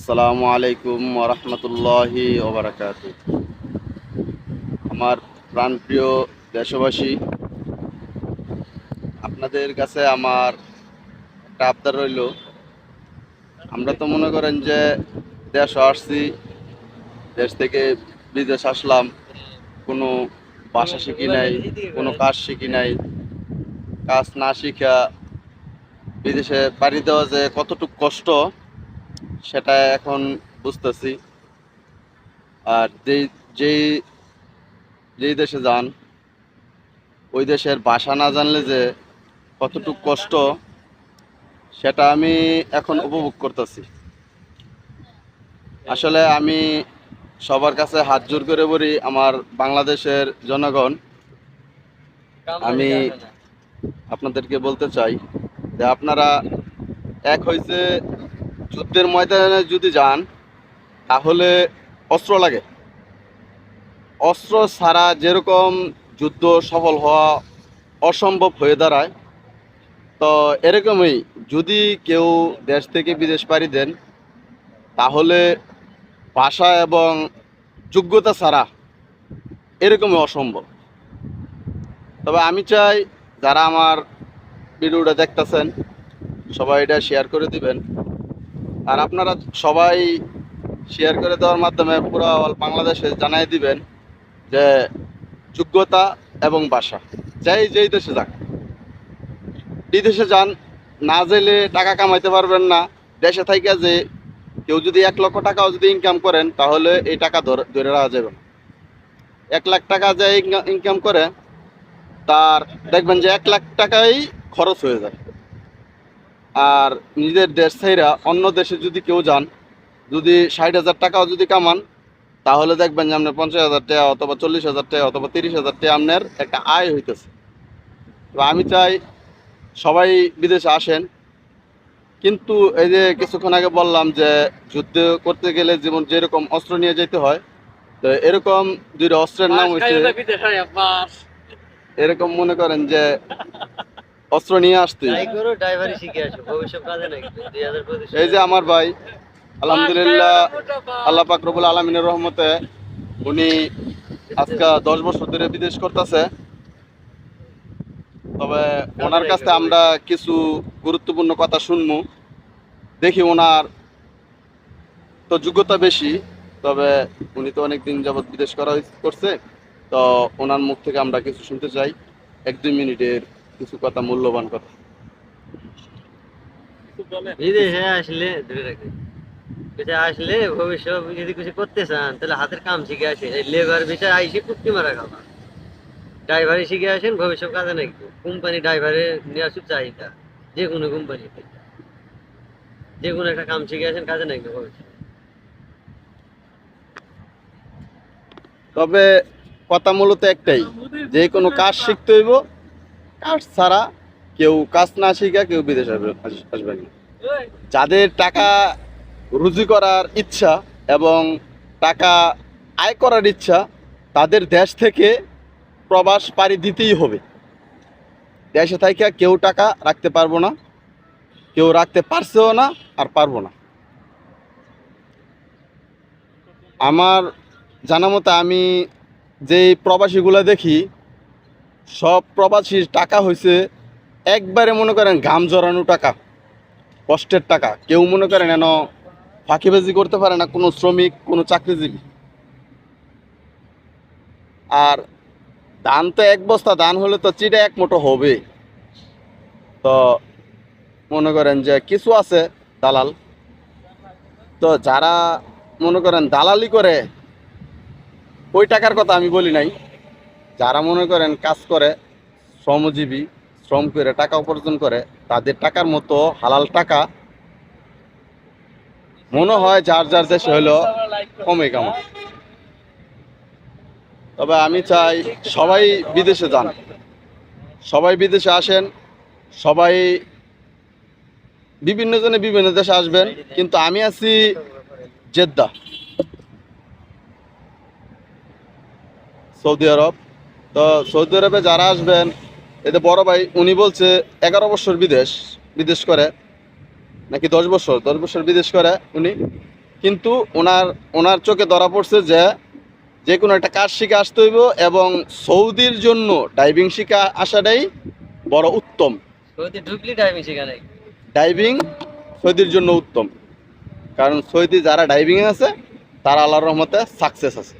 আসসালামু আলাইকুম ওরহমতুল্লাহি ওবারাকাতু। আমার প্রাণপ্রিয় দেশবাসী, আপনাদের কাছে আমার একটা আবদার রইল। আমরা তো মনে করেন যে দেশ আসছি, দেশ থেকে বিদেশ আসলাম, কোনো ভাষা শিখি নাই, কোনো কাজ শিখি নাই। কাজ না শিখা বিদেশে পাড়ি দেওয়া যে কতটুকু কষ্ট সেটা এখন বুঝতেছি। আর যেই যেই দেশে যান, ওই দেশের ভাষা না জানলে যে কতটুকু কষ্ট সেটা আমি এখন উপভোগ করতেছি। আসলে আমি সবার কাছে হাত জোর করে বলি, আমার বাংলাদেশের জনগণ, আমি আপনাদেরকে বলতে চাই যে আপনারা এক হইছে যুদ্ধের ময়দানে যদি যান তাহলে অস্ত্র লাগে। অস্ত্র ছাড়া যেরকম যুদ্ধ সফল হওয়া অসম্ভব হয়ে দাঁড়ায়, তো এরকমই যদি কেউ দেশ থেকে বিদেশ পাড়ি দেন তাহলে ভাষা এবং যোগ্যতা ছাড়া এরকমই অসম্ভব। তবে আমি চাই যারা আমার ভিডিওটা দেখতেছেন সবাই এটা শেয়ার করে দিবেন। আর আপনারা সবাই শেয়ার করে দেওয়ার মাধ্যমে পুরো বাংলাদেশে জানাই দিবেন যে যোগ্যতা এবং ভাষা যেই দেশে যাক, বিদেশে যান, না যাইলে টাকা কামাইতে পারবেন না। দেশে থাইকা যে কেউ যদি 1 লক্ষ টাকাও যদি ইনকাম করেন তাহলে এই টাকা ধরে রাখা যাবে না। 1 লাখ টাকা যে ইনকাম করে তার দেখবেন যে 1 লাখ টাকাই খরচ হয়ে যায়। আর নিজের দেশ ছাইরা অন্য দেশে যদি কেউ যান, যদি 60,000 টাকাও যদি কামান তাহলে দেখবেন যে আপনার 50,000 টাকা অথবা 40,000 টাকা অথবা 30,000 টাকা আপনার একটা আয় হইতেছে। তো আমি চাই সবাই বিদেশে আসেন, কিন্তু এই যে কিছুক্ষণ আগে বললাম যে যুদ্ধ করতে গেলে যেমন যেরকম অস্ত্র নিয়ে যেতে হয়, তো এরকম দুইটা অস্ত্রের নাম হচ্ছে, এরকম মনে করেন যে অস্ত্র নিয়ে আসতে। এই যে আমার ভাই, আলহামদুলিল্লাহ আল্লাহ পাক রব্বুল আলামিনের রহমতে উনি আজকে 10 বছর ধরে বিদেশ করতেছে। তবে ওনার কাছে আমরা কিছু গুরুত্বপূর্ণ কথা শুনবো। দেখি ওনার তো যোগ্যতা বেশি, তবে উনি তো অনেক দিন যাবৎ বিদেশ করছে, তো ওনার মুখ থেকে আমরা কিছু শুনতে চাই। 1-2 মিনিটের কিছু কথা, মূল্যবান কথা। বিদেশে আসলে ধরে রাখি, আসলে ভবিষ্যৎ যদি কিছু করতে চান তাহলে হাতের কাম শিখে আসে। লেবার ভিসা আইসি কুত্তি মারা খাবা, ড্রাইভারি শিখে আসেন, ভবিষ্যৎ কাজে নাকি কোম্পানি ড্রাইভারে নেওয়ার খুব চাহিদা। যে কোনো কোম্পানিতে যে কোনো একটা কাম শিখে আসেন, কাজে নাকি ভবিষ্যৎ। তবে কথা মূলত একটাই, যে কোনো কাজ শিখতে হইব। কাজ ছাড়া কেউ কাজ না শিখা কেউ বিদেশ আসবে না। যাদের টাকা রুজি করার ইচ্ছা এবং টাকা আয় করার ইচ্ছা, তাদের দেশ থেকে প্রবাস পাড়ি দিতেই হবে। দেশে থাইকা কেউ টাকা রাখতে পারবো না, কেউ রাখতে পারছেও না আর পারবো না। আমার জানা মতে আমি যেই প্রবাসীগুলো দেখি, সব প্রবাসীর টাকা হয়েছে একবারে মনে করেন ঘাম জড়ানো টাকা, কষ্টের টাকা। কেউ মনে করেন যেন ফাঁকিবাজি করতে পারে না, কোনো শ্রমিক, কোনো চাকরিজীবী। আর ধান তো 1 বস্তা ধান হলে তো চিটা 1 মুঠো হবে। তো মনে করেন যে কিছু আছে দালাল, তো যারা মনে করেন দালালি করে, ওই টাকার কথা আমি বলি নাই। যারা মনে করেন কাজ করে, শ্রমজীবী, শ্রম করে টাকা উপার্জন করে, তাদের টাকার মতো হালাল টাকা মনে হয় যার যার দেশে হইলো কমে কামা। তবে আমি চাই সবাই বিদেশে যান, সবাই বিদেশে আসেন, সবাই বিভিন্ন জনে বিভিন্ন দেশে আসবেন। কিন্তু আমি আছি জেদ্দা, সৌদি আরব। তো সৌদি আরবে যারা আসবেন, এতে বড় ভাই উনি বলছে 11 বছর বিদেশ করে নাকি 10 বছর বিদেশ করে উনি। কিন্তু ওনার চোখে ধরা পড়ছে যে যে কোনো একটা কাজ শিখে আসতে হইব এবং সৌদির জন্য ডাইভিং শিখে আসাটাই বড় উত্তম। সৌদি ঢুকলি ড্রাইভিং শেখা নাই। ডাইভিং সৌদির জন্য উত্তম, কারণ সৌদি যারা ডাইভিংয়ে আছে তারা আল্লাহর রহমতে সাকসেস আছে।